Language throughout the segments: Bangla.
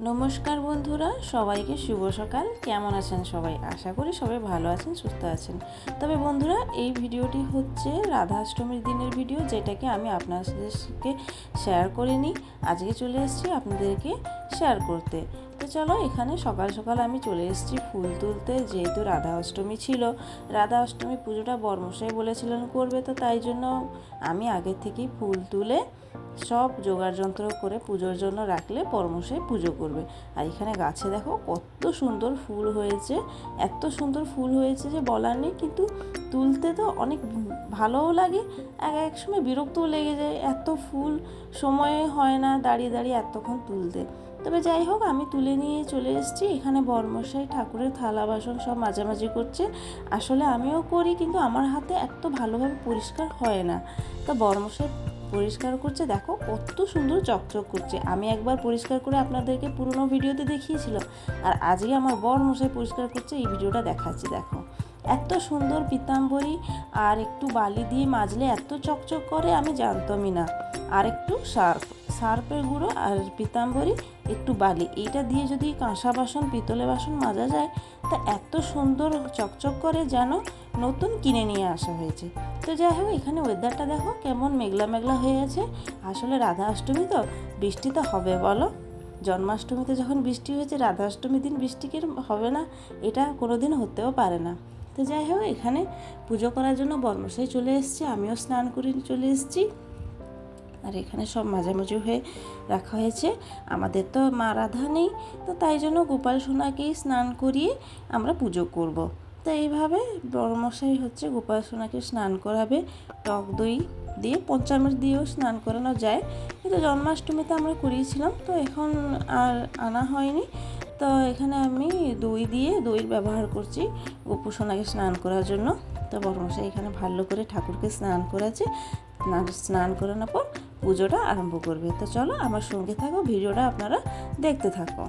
নমস্কার বন্ধুরা, সবাইকে শুভ সকাল। কেমন আছেন সবাই? আশা করি সবাই ভালো আছেন, সুস্থ আছেন। তবে বন্ধুরা, এই ভিডিওটি হচ্ছে রাধাষ্টমীর দিনের ভিডিও, যেটাকে আমি আপনাদেরকে শেয়ার করে নিই। আজকে চলে এসেছি আপনাদেরকে শেয়ার করতে। তো চলো, এখানে সকাল সকাল আমি চলে এসেছি ফুল তুলতে, যেহেতু রাধা অষ্টমী ছিল। রাধা অষ্টমী পুজোটা বর্মশাই বলেছিলেন করবে, তো তাই জন্য আমি আগের থেকেই ফুল তুলে সব জোগাড় যন্ত্র করে পুজোর জন্য রাখলে বর্মশাই পুজো করবে। আর এখানে গাছে দেখো কত সুন্দর ফুল হয়েছে, এত সুন্দর ফুল হয়েছে যে বলার নেই। কিন্তু তুলতে তো অনেক ভালোও লাগে, এক সময় বিরক্তও লেগে যায়, এত ফুল সময় হয় না দাঁড়িয়ে দাঁড়িয়ে এতক্ষণ তুলতে। তবে যাই হোক, আমি তুলে নিয়ে চলে এসেছি। এখানে বর্মশাই ঠাকুরের থালা বাসন সব মাঝামাঝি করছে। আসলে আমিও করি, কিন্তু আমার হাতে এত ভালোভাবে পরিষ্কার হয় না। তো বর্মশাই পরিষ্কার করছে, দেখো কত সুন্দর চকচক করছে। আমি একবার পরিষ্কার করে আপনাদেরকে পুরনো ভিডিওতে দেখিয়েছিলাম, আর আজকে আমার বরমশাই পরিষ্কার করছে, এই ভিডিওটা দেখাচ্ছি। দেখো এত সুন্দর পিতাম্বরী আর একটু বালি দিয়ে মাজলে এত চকচক করে আমি জানতামই না। আর একটু সার্ফের গুঁড়ো আর পিতাম্বরী একটু বালি, এইটা দিয়ে যদি কাঁসা বাসন পিতলে বাসন মাজা যায়, তা এত সুন্দর চকচক করে যেন নতুন কিনে নিয়ে আসা হয়েছে। তো যাই হোক, এখানে ওয়েদারটা দেখো কেমন মেঘলা মেঘলা হয়ে আছে। আসলে রাধা অষ্টমী তো বৃষ্টি তো হবে, বলো? জন্মাষ্টমীতে যখন বৃষ্টি হয়েছে, রাধা অষ্টমীর দিন বৃষ্টি কি হবে না? এটা কোনো দিন হতেও পারে না। তো যাই হোক, এখানে পুজো করার জন্য বর্মশাই চলে এসেছে, আমিও স্নান করে চলে এসেছি। আর এখানে সব মাঝামাঝি হয়ে রাখা হয়েছে। আমাদের তো মা রাধা নেই, তো তাই জন্য গোপাল সোনাকেই স্নান করিয়ে আমরা পুজো করব। তো এইভাবে বড়মশাই হচ্ছে গোপাল সোনাকে স্নান করাবে। টক দই দিয়ে, পঞ্চামৃত দিয়েও স্নান করানো যায়, কিন্তু জন্মাষ্টমীতে আমরা করিয়েছিলাম, তো এখন আর আনা হয়নি। তো এখানে আমি দইয়ের ব্যবহার করছি গোপু সোনাকে স্নান করার জন্য। তো বড়মশাই এখানে ভালো করে ঠাকুরকে স্নান করাচ্ছে। স্নান করানোর পর পুজোটা আরম্ভ করবে। তো চলো, আমার সঙ্গে থাকো, ভিডিওটা আপনারা দেখতে থাকো।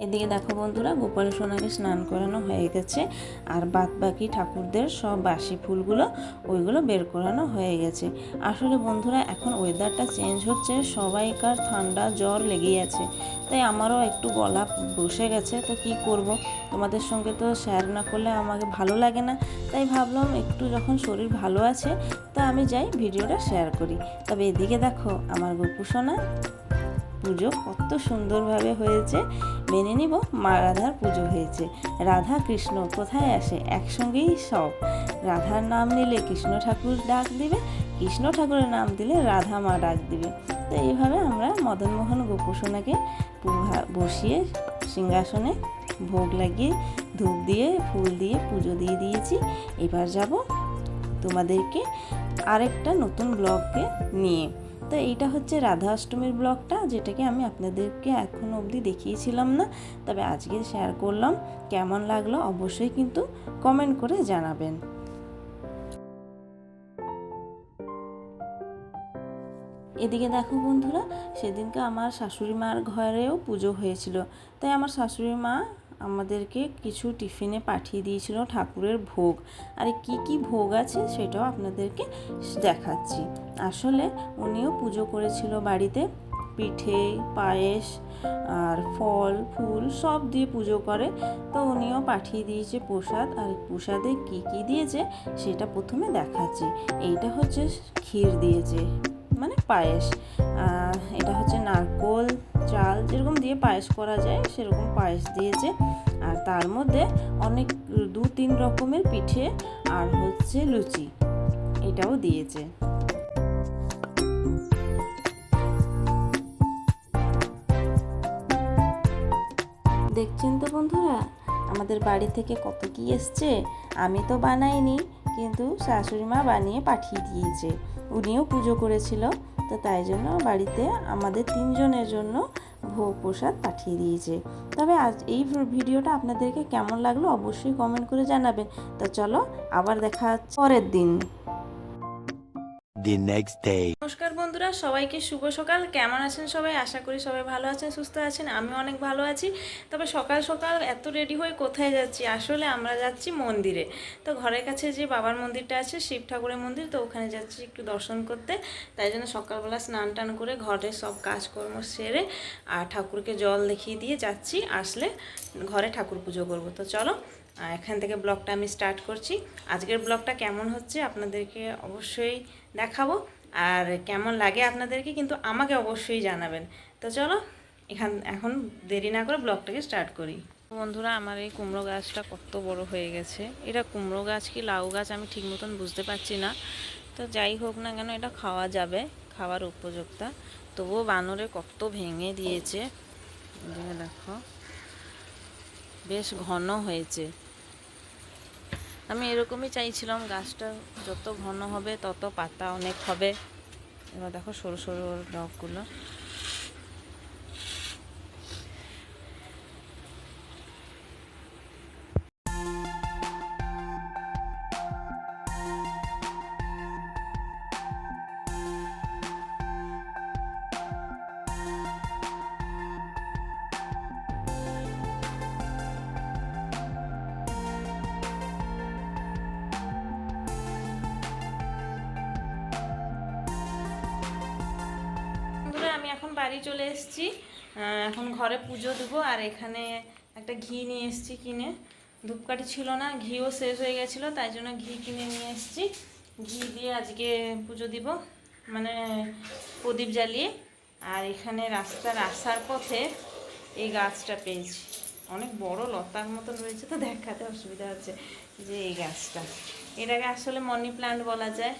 এদিকে দেখো বন্ধুরা, গোপাল সোনাকে স্নান করানো হয়ে গেছে, আর বাদ বাকি ঠাকুরদের সব বাসি ফুলগুলো ওইগুলো বের করানো হয়ে গেছে। আসলে বন্ধুরা, এখন ওয়েদারটা চেঞ্জ হচ্ছে, সবাইকার ঠান্ডা জ্বর লেগেই আছে, তাই আমারও একটু গলা বসে গেছে। তো কি করব, তোমাদের সঙ্গে তো শেয়ার না করলে আমাকে ভালো লাগে না, তাই ভাবলাম একটু যখন শরীর ভালো আছে তা আমি যাই ভিডিওটা শেয়ার করি। তবে এদিকে দেখো, আমার গোপু সোনা পুজো কত সুন্দরভাবে হয়েছে। মেনে নিব, মা রাধার পুজো হয়েছে। রাধা কৃষ্ণ কোথায় আসে, একসঙ্গেই সব। রাধার নাম নিলে কৃষ্ণ ঠাকুর ডাক দিবে, কৃষ্ণ ঠাকুরের নাম দিলে রাধা মা ডাক দিবে। তো এইভাবে আমরা মদনমোহন গোপু সোনাকে বসিয়ে সিংহাসনে ভোগ লাগিয়ে ধূপ দিয়ে ফুল দিয়ে পুজো দিয়ে দিয়েছি। এবার যাব তোমাদেরকে আরেকটা নতুন ব্লগে নিয়ে। তো এইটা হচ্ছে রাধা অষ্টমীর ব্লগটা, যেটাকে আমি আপনাদেরকে এখনো অবধি দেখিয়েছিলাম না, তবে আজকে শেয়ার করলাম। কেমন লাগলো অবশ্যই কিন্তু কমেন্ট করে জানাবেন। এদিকে দেখো বন্ধুরা, সেদিনকে আমার শাশুড়ি মার ঘরেও পুজো হয়েছিল, তাই আমার শাশুড়ি মা আমাদেরকে কিছু টিফিনে পাঠিয়ে দিয়েছিল ঠাকুরের ভোগ। আর কি কি ভোগ আছে সেটাও আপনাদেরকে দেখাচ্ছি। আসলে উনিও পুজো করেছিল বাড়িতে, পিঠে, পায়েস আর ফল ফুল সব দিয়ে পুজো করে। তো উনিও পাঠিয়ে দিয়েছে প্রসাদ, আর প্রসাদে কি কি দিয়েছে সেটা প্রথমে দেখাচ্ছি। এইটা হচ্ছে ক্ষীর দিয়েছে, মানে পায়েস। এটা হচ্ছে নারকোল চাল যেরকম দিয়ে পায়েস করা যায় সেরকম পায়েস দিয়েছে। আর তার মধ্যে অনেক 2-3 রকমের পিঠে আর হচ্ছে লুচি, এটাও দিয়েছে। দেখছেন তো বন্ধুরা, আমাদের বাড়ি থেকে কত কি এসছে। আমি তো বানাইনি, কিন্তু শাশুড়ি মা বানিয়ে পাঠিয়ে দিয়েছে। উনিও পুজো করেছিল, তো তাই জন্য বাড়িতে আমাদের 3 জনের জন্য ভোগ প্রসাদ পাঠিয়ে দিয়েছে। তবে আজ এই ভিডিওটা আপনাদেরকে কেমন লাগলো অবশ্যই কমেন্ট করে জানাবেন। তো চলো, আবার দেখা হচ্ছে পরের দিন। the next day. নমস্কার বন্ধুরা, সবাইকে শুভ সকাল। কেমন আছেন সবাই? আশা করি সবাই ভালো আছেন, সুস্থ আছেন। আমি অনেক ভালো আছি। তবে সকাল সকাল এত রেডি হয়ে কোথায় যাচ্ছি? আসলে আমরা যাচ্ছি মন্দিরে। তো ঘরের কাছে যে বাবার মন্দিরটা আছে, শিব ঠাকুরের মন্দির, তো ওখানে যাচ্ছি একটু দর্শন করতে। তাই জন্য সকালবেলা স্নান টান করে ঘরের সব কাজকর্ম সেরে আর ঠাকুরকে জল দেখিয়ে দিয়ে যাচ্ছি। আসলে ঘরে ঠাকুর পুজো করব। তো চলো এখান থেকে ব্লগটা আমি স্টার্ট করছি। আজকের ব্লগটা কেমন হচ্ছে আপনাদেরকে অবশ্যই দেখাবো, আর কেমন লাগে আপনাদেরকে কিন্তু আমাকে অবশ্যই জানাবেন। তো চলো এখন দেরি না করে ব্লগটাকে স্টার্ট করি। বন্ধুরা, আমার এই কুমড়ো গাছটা কত বড় হয়ে গেছে। এটা কুমড়ো গাছ কি লাউ গাছ আমি ঠিক মতন বুঝতে পারছি না। তো যাই হোক না কেন, এটা খাওয়া যাবে, খাওয়ার উপযুক্ত। তবুও বানরে কত ভেঙে দিয়েছে। দেখো বেশ ঘন হয়েছে। আমি এরকমই চাইছিলাম, গাছটা যত ঘন হবে তত পাতা অনেক হবে। এবার দেখো সরু সরু ডগগুলো। আমি এখন বাড়ি চলে এসেছি। এখন ঘরে পুজো দেবো। আর এখানে একটা ঘি নিয়ে এসেছি কিনে। ধূপকাঠি ছিল না, ঘিও শেষ হয়ে গেছিলো, তাই জন্য ঘি কিনে নিয়ে এসেছি। ঘি দিয়ে আজকে পুজো দিব, মানে প্রদীপ জ্বালিয়ে। আর এখানে রাস্তার আসার পথে এই গাছটা পেয়েছি, অনেক বড় লতার মতন রয়েছে, তো দেখাতে অসুবিধা হচ্ছে যে এই গাছটা, এটাকে আসলে মানি প্ল্যান্ট বলা যায়।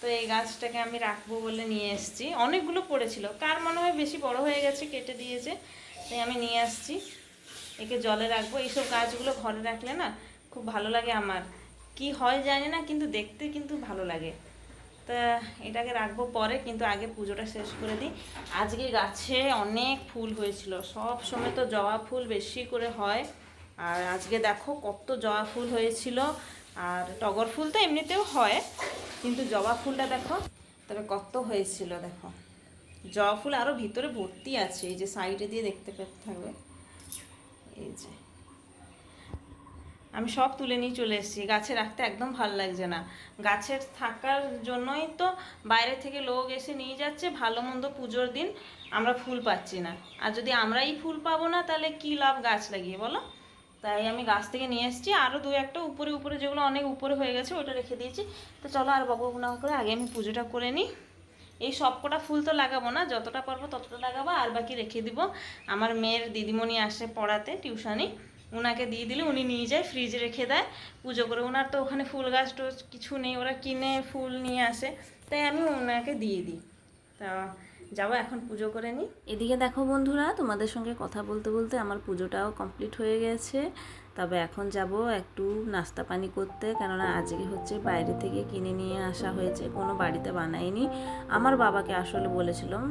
তো এই গাছটাকে আমি রাখবো বলে নিয়ে এসেছি। অনেকগুলো পড়েছিল, কার মনে হয় বেশি বড় হয়ে গেছে, কেটে দিয়েছে, তাই আমি নিয়ে আসছি। একে জলে রাখবো। এইসব গাছগুলো ঘরে রাখলে না খুব ভালো লাগে আমার, কি হয় জানি না, কিন্তু দেখতে কিন্তু ভালো লাগে। তা এটাকে রাখবো পরে, কিন্তু আগে পুজোটা শেষ করে দিই। আজকে গাছে অনেক ফুল হয়েছিল। সব সময় তো জবা ফুল বেশি করে হয়, আর আজকে দেখো কত জবা ফুল হয়েছিল। আর টগর ফুল তো এমনিতেও হয়, কিন্তু জবা ফুলটা দেখো তবে কত হয়েছিল। দেখো জবা ফুল আরও ভিতরে ভর্তি আছে, এই যে সাইডে দিয়ে দেখতে পেতে থাকবে। এই যে আমি সব তুলে নিয়ে চলে এসেছি। গাছে রাখতে একদম ভালো লাগছে না। গাছের থাকার জন্যই তো বাইরে থেকে লোক এসে নিয়ে যাচ্ছে। ভালো মন্দ পুজোর দিন আমরা ফুল পাচ্ছি না, আর যদি আমরাই ফুল পাবো না তাহলে কি লাভ গাছ লাগিয়ে, বলো? তাই আমি গাছ থেকে নিয়ে এসেছি। আরও দু একটা উপরে উপরে, যেগুলো অনেক উপরে হয়ে গেছে, ওটা রেখে দিয়েছি। তো চলো আর বকবক না করে আগে আমি পুজোটা করে নিই। এই সব কটা ফুল তো লাগাবো না, যতটা পারবো ততটা লাগাবো, আর বাকি রেখে দিব। আমার মেয়ের দিদিমণি আসে পড়াতে, টিউশানি, ওনাকে দিয়ে দিলে উনি নিয়ে যায়, ফ্রিজে রেখে দেয়, পুজো করে। ওনার তো ওখানে ফুল গাছ টোচ কিছু নেই, ওরা কিনে ফুল নিয়ে আসে, তাই আমি ওনাকে দিয়ে দিই। তা যাবো এখন পুজো করে নিই। এদিকে দেখো বন্ধুরা, তোমাদের সঙ্গে কথা বলতে বলতে আমার পুজোটাও কমপ্লিট হয়ে গেছে। তবে এখন যাব একটু নাস্তা পানি করতে, কেননা আজকে হচ্ছে বাইরে থেকে কিনে নিয়ে আসা হয়েছে, কোনো বাড়িতে বানাইনি। আমার বাবাকে আসলে বলেছিলাম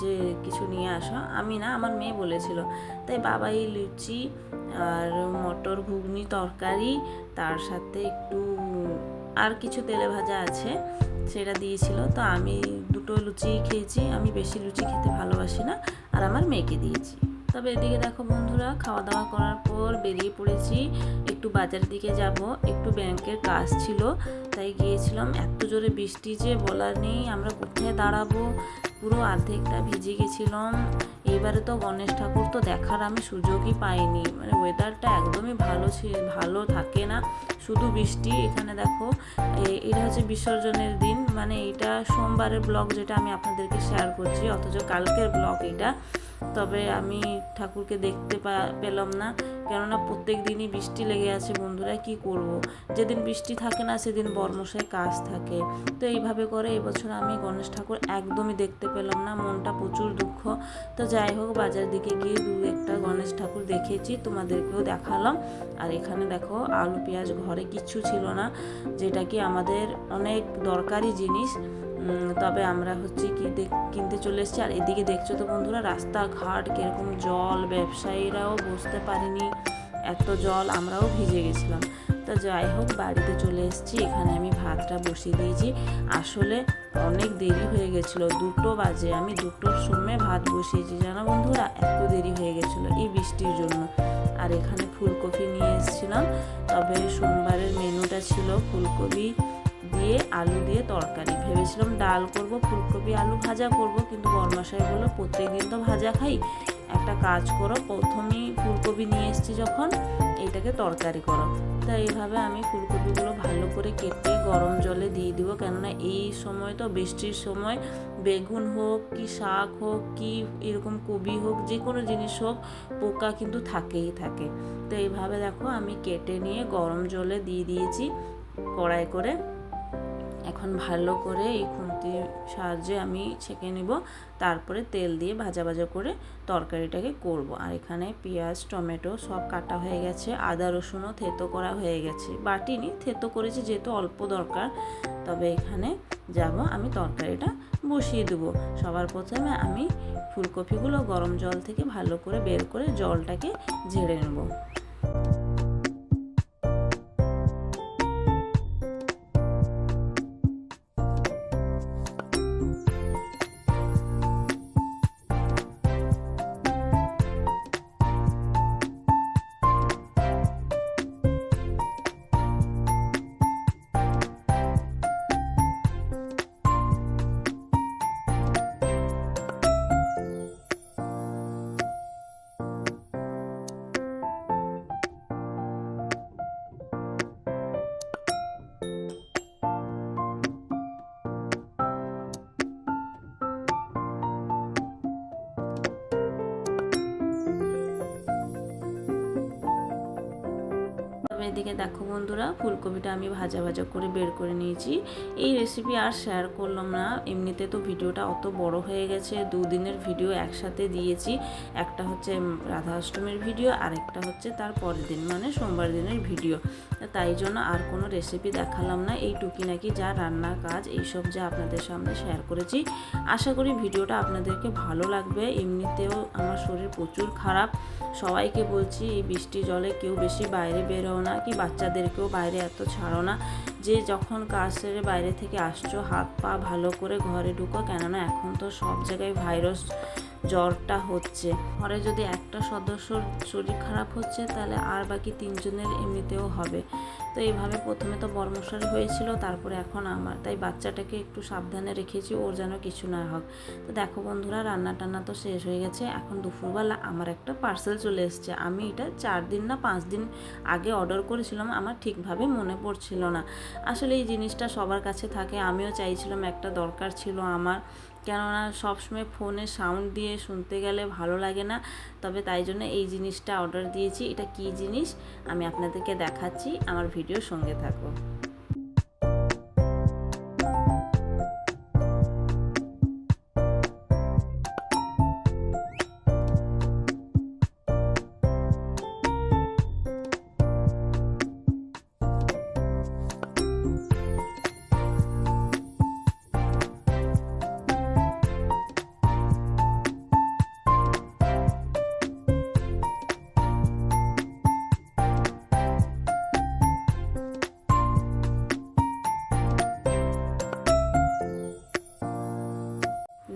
যে কিছু নিয়ে আসা, আমি না, আমার মেয়ে বলেছিল। তাই বাবাই লুচি আর মটর ঘুগনি তরকারি, তার সাথে একটু আর কিছু তেলে ভাজা আছে, সেটা দিয়েছিল। তো আমি দুটো লুচি খেয়েছি, আমি বেশি লুচি খেতে ভালোবাসি না, আর আমার মেয়েকে দিয়েছি। তবে এদিকে দেখো বন্ধুরা, খাওয়া দাওয়া করার পর বেরিয়ে পড়েছি, একটু বাজারের দিকে যাব, একটু ব্যাংকের কাজ ছিল, তাই গিয়েছিলাম। এত জোরে বৃষ্টি যে বলার নেই, আমরা কোথায় দাঁড়াবো, পুরো অর্ধেকটা ভিজে গেছিলাম। এইবারে তো গণেশ ঠাকুর তো দেখার আমি সুযোগই পাইনি, মানে ওয়েদারটা একদমই ভালো থাকে না, শুধু বৃষ্টি। এখানে দেখো এটা হচ্ছে বিসর্জনের দিন, মানে এটা সোমবারের ব্লগ যেটা আমি আপনাদেরকে শেয়ার করছি, অথচ কালকের ব্লগ এটা। তবে আমি ঠাকুরকে দেখতে পেলাম না, কেননা প্রত্যেক দিনই বৃষ্টি লেগে আছে বন্ধুরা, কি করব। যেদিন বৃষ্টি থাকে না সেদিন বর্মশায় কাজ থাকে। তো এইভাবে করে এবছর আমি গণেশ ঠাকুর একদমই দেখতে পেলাম না, মনটা প্রচুর দুঃখ। তো যাই হোক, বাজার দিকে গিয়ে দু একটা গণেশ ঠাকুর দেখেছি, তোমাদেরকেও দেখালাম। আর এখানে দেখো আলু পেঁয়াজ ঘরে কিচ্ছু ছিল না, যেটা কি আমাদের অনেক দরকারি জিনিস। তবে আমরা হচ্ছে কি কিনতে চলে এসেছি। আর এদিকে দেখছো তো বন্ধুরা, রাস্তাঘাট কীরকম জল, ব্যবসায়ীরাও বসতে পারেনি, এত জল আমরাও ভিজে গেছিলাম। তো যাই হোক, বাড়িতে চলে এসেছি। এখানে আমি ভাতটা বসিয়ে দিয়েছি। আসলে অনেক দেরি হয়ে গেছিলো, 2টো বাজে। আমি 2টোর সময় ভাত বসিয়েছি জানো বন্ধুরা, এত দেরি হয়ে গেছিলো এই বৃষ্টির জন্য। আর এখানে ফুলকপি নিয়ে এসেছিলাম। তবে সোমবারের মেনুটা ছিল ফুলকপি দিয়ে আলু দিয়ে তরকারি। ভেবেছিলাম ডাল করব, ফুলকপি আলু ভাজা করব, কিন্তু বরমশাই বললো প্রত্যেকদিন তো ভাজা খাই, একটা কাজ করো, প্রথমেই ফুলকপি নিয়ে এসেছি যখন এইটাকে তরকারি করো। তা এইভাবে আমি ফুলকপিগুলো ভালো করে কেটে গরম জলে দিয়ে দিব, কেননা এই সময় তো বৃষ্টির সময় বেগুন হোক কি শাক হোক কি এরকম কবি হোক, যে কোনো জিনিস হোক, পোকা কিন্তু থাকেই থাকে। তো এইভাবে দেখো আমি কেটে নিয়ে গরম জলে দিয়ে দিয়েছি কড়াই করে। এখন ভালো করে এই খুন্তির সাহায্যে আমি ছেঁকে নেব, তারপরে তেল দিয়ে ভাজা ভাজা করে তরকারিটাকে করব। আর এখানে পেঁয়াজ টমেটো সব কাটা হয়ে গেছে, আদা রসুনও থেতো করা হয়ে গেছে, বাটিনি, থেতো করেছি যেহেতু অল্প দরকার। তবে এখানে আমি তরকারিটা বসিয়ে দেবো। সবার প্রথমে আমি ফুলকপিগুলো গরম জল থেকে ভালো করে বের করে জলটাকে ঝেড়ে নেব। এদিকে দেখো বন্ধুরা, ফুলকপিটা আমি ভাজা ভাজা করে বের করে নিয়েছি। এই রেসিপি আর শেয়ার করলাম না, এমনিতে তো ভিডিওটা অত বড় হয়ে গেছে। 2 দিনের ভিডিও একসাথে দিয়েছি, একটা হচ্ছে রাধা অষ্টমীর ভিডিও, আর একটা হচ্ছে তার পরের দিন মানে সোমবার দিনের ভিডিও। তাই জন্য আর কোনো রেসিপি দেখালাম না। এই টুকিনাকি যা রান্নার কাজ এইসব যা আপনাদের সামনে শেয়ার করেছি। আশা করি ভিডিওটা আপনাদেরকে ভালো লাগবে। এমনিতেও আমার শরীর প্রচুর খারাপ, সবাইকে বলছি এই বৃষ্টি জলে কেউ বেশি বাইরে বেরো না, কি বাচ্চাদেরকেও বাইরে এত ছাড়ো না। যে যখন কাজ সেরে বাইরে থেকে আসছো হাত পা ভালো করে ঘরে ঢুকো, কেননা এখন তো সব জায়গায় ভাইরাস জ্বরটা হচ্ছে। ঘরে যদি একটা সদস্যর শরীর খারাপ হচ্ছে তাহলে আর বাকি 3 জনের এমনিতেও হবে। তো এইভাবে প্রথমে তো বর্মশার হয়েছিল, তারপরে এখন আমার, তাই বাচ্চাটাকে একটু সাবধানে রেখেছি, ওর যেন কিছু না হোক। তো দেখো বন্ধুরা, রান্না টান্না তো শেষ হয়ে গেছে। এখন দুপুরবেলা আমার একটা পার্সেল চলে এসছে। আমি এটা 4 দিন না 5 দিন আগে অর্ডার করেছিলাম, আমার ঠিকভাবে মনে পড়ছিল না। আসলে এই জিনিসটা সবার কাছে থাকে, আমিও চাইছিলাম, একটা দরকার ছিল আমার, কেননা সবসময় ফোনে সাউন্ড দিয়ে শুনতে গেলে ভালো লাগে না। তবে তাই জন্য এই জিনিসটা অর্ডার দিয়েছি। এটা কী জিনিস আমি আপনাদেরকে দেখাচ্ছি, আমার ভিডিওর সঙ্গে থাকো।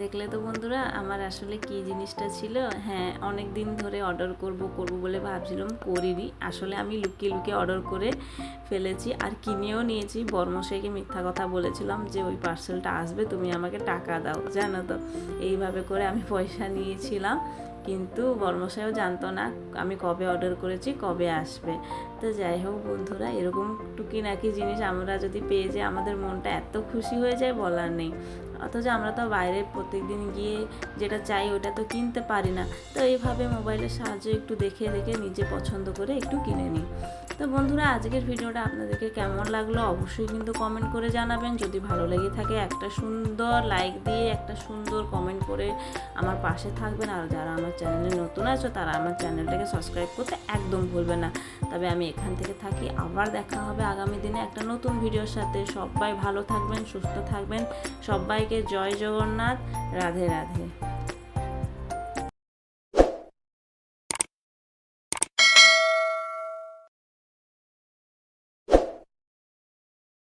দেখলে তো বন্ধুরা আমার আসলে কি জিনিসটা ছিল। হ্যাঁ, অনেক দিন ধরে অর্ডার করব বলে ভাবছিলাম, করিনি। আসলে আমি লুকিয়ে লুকিয়ে অর্ডার করে ফেলেছি আর কিনেও নিয়েছি। বর্মশাইকে মিথ্যা কথা বলেছিলাম যে ওই পার্সেলটা আসবে, তুমি আমাকে টাকা দাও, জানো তো। এইভাবে করে আমি পয়সা নিয়েছিলাম, কিন্তু বর্মশাইও জানতো না আমি কবে অর্ডার করেছি, কবে আসবে। তো যাই হোক বন্ধুরা, এরকম টুকিনাকি জিনিস আমরা যদি পেয়ে যাই আমাদের মনটা এত খুশি হয়ে যায় বলার নেই। অথচ আমরা তো বাইরে প্রত্যেকদিন গিয়ে যেটা চাই ওটা তো কিনতে পারি না। তো এইভাবে মোবাইলের সাহায্যে একটু দেখে দেখে নিজে পছন্দ করে একটু কিনে নিই। তো বন্ধুরা, আজকের ভিডিওটা আপনাদেরকে কেমন লাগলো অবশ্যই কিন্তু কমেন্ট করে জানাবেন। যদি ভালো লেগে থাকে একটা সুন্দর লাইক দিয়ে একটা সুন্দর কমেন্ট করে আমার পাশে থাকবেন। আর যারা আমার চ্যানেলে নতুন আছো তারা আমার চ্যানেলটাকে সাবস্ক্রাইব করতে একদম ভুলবে না। তবে আমি এখান থেকে থাকি, আবার দেখা হবে আগামী দিনে একটা নতুন ভিডিওর সাথে। সবাই ভালো থাকবেন, সুস্থ থাকবেন। সবাইকে জয় জগন্নাথ, রাধে রাধে।